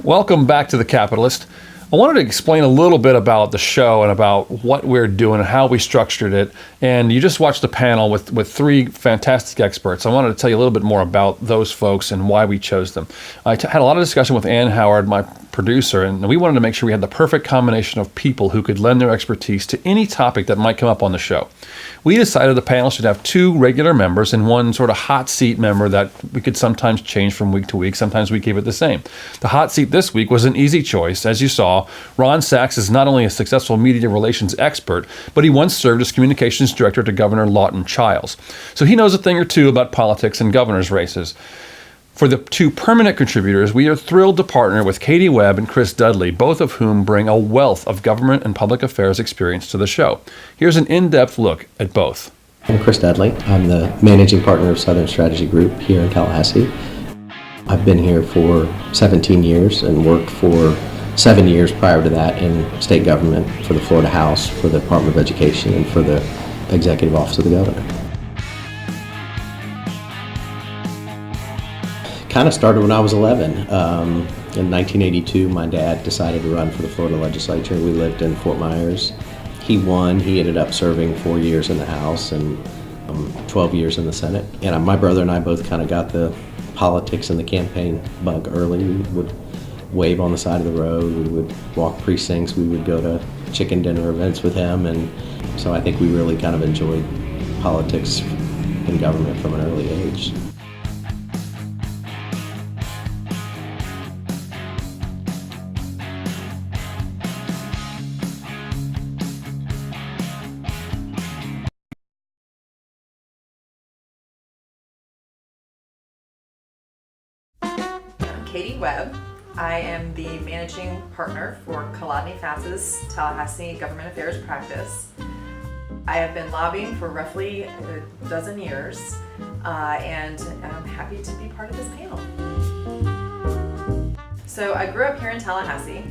Welcome back to the Capitolist. I wanted to explain a little bit about the show and about what we're doing and how we structured it. And you just watched the panel with three fantastic experts. I wanted to tell you a little bit more about those folks and why we chose them. I had a lot of discussion with Ann Howard, my producer, and we wanted to make sure we had the perfect combination of people who could lend their expertise to any topic that might come up on the show. We decided the panel should have two regular members and one sort of hot seat member that we could sometimes change from week to week. Sometimes we keep it the same. The hot seat this week was an easy choice. As you saw, Ron Sachs is not only a successful media relations expert, but he once served as communications director to Governor Lawton Chiles. So he knows a thing or two about politics and governor's races. For the two permanent contributors, we are thrilled to partner with Katie Webb and Chris Dudley, both of whom bring a wealth of government and public affairs experience to the show. Here's an in-depth look at both. I'm Chris Dudley. I'm the managing partner of Southern Strategy Group here in Tallahassee. I've been here for 17 years and worked for 7 years prior to that in state government for the Florida House, for the Department of Education, and for the Executive Office of the Governor. Kind of started when I was 11. In 1982, my dad decided to run for the Florida legislature. We lived in Fort Myers. He won. He ended up serving 4 years in the House and 12 years in the Senate. And my brother and I both kind of got the politics and the campaign bug early. We would wave on the side of the road. We would walk precincts. We would go to chicken dinner events with him. And so I think we really kind of enjoyed politics and government from an early age. Katie Webb. I am the managing partner for Kolodny Fatz's Tallahassee Government Affairs practice. I have been lobbying for roughly a dozen years, and I'm happy to be part of this panel. So I grew up here in Tallahassee,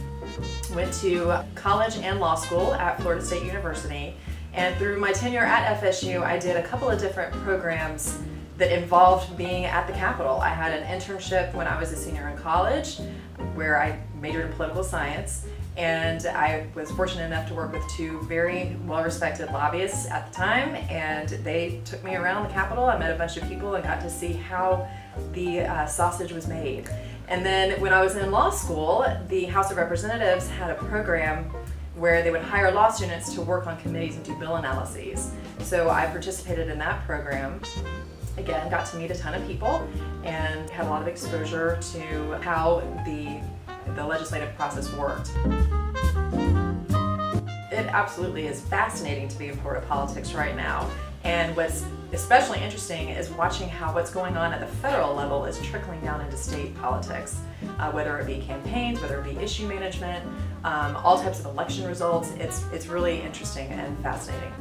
went to college and law school at Florida State University, and through my tenure at FSU, I did a couple of different programs that involved being at the Capitol. I had an internship when I was a senior in college where I majored in political science, and I was fortunate enough to work with two very well-respected lobbyists at the time, and they took me around the Capitol. I met a bunch of people and got to see how the sausage was made. And then when I was in law school, the House of Representatives had a program where they would hire law students to work on committees and do bill analyses. So I participated in that program. Again, got to meet a ton of people and had a lot of exposure to how the legislative process worked. It absolutely is fascinating to be a part of politics right now. And what's especially interesting is watching how what's going on at the federal level is trickling down into state politics, whether it be campaigns, whether it be issue management, all types of election results. It's really interesting and fascinating.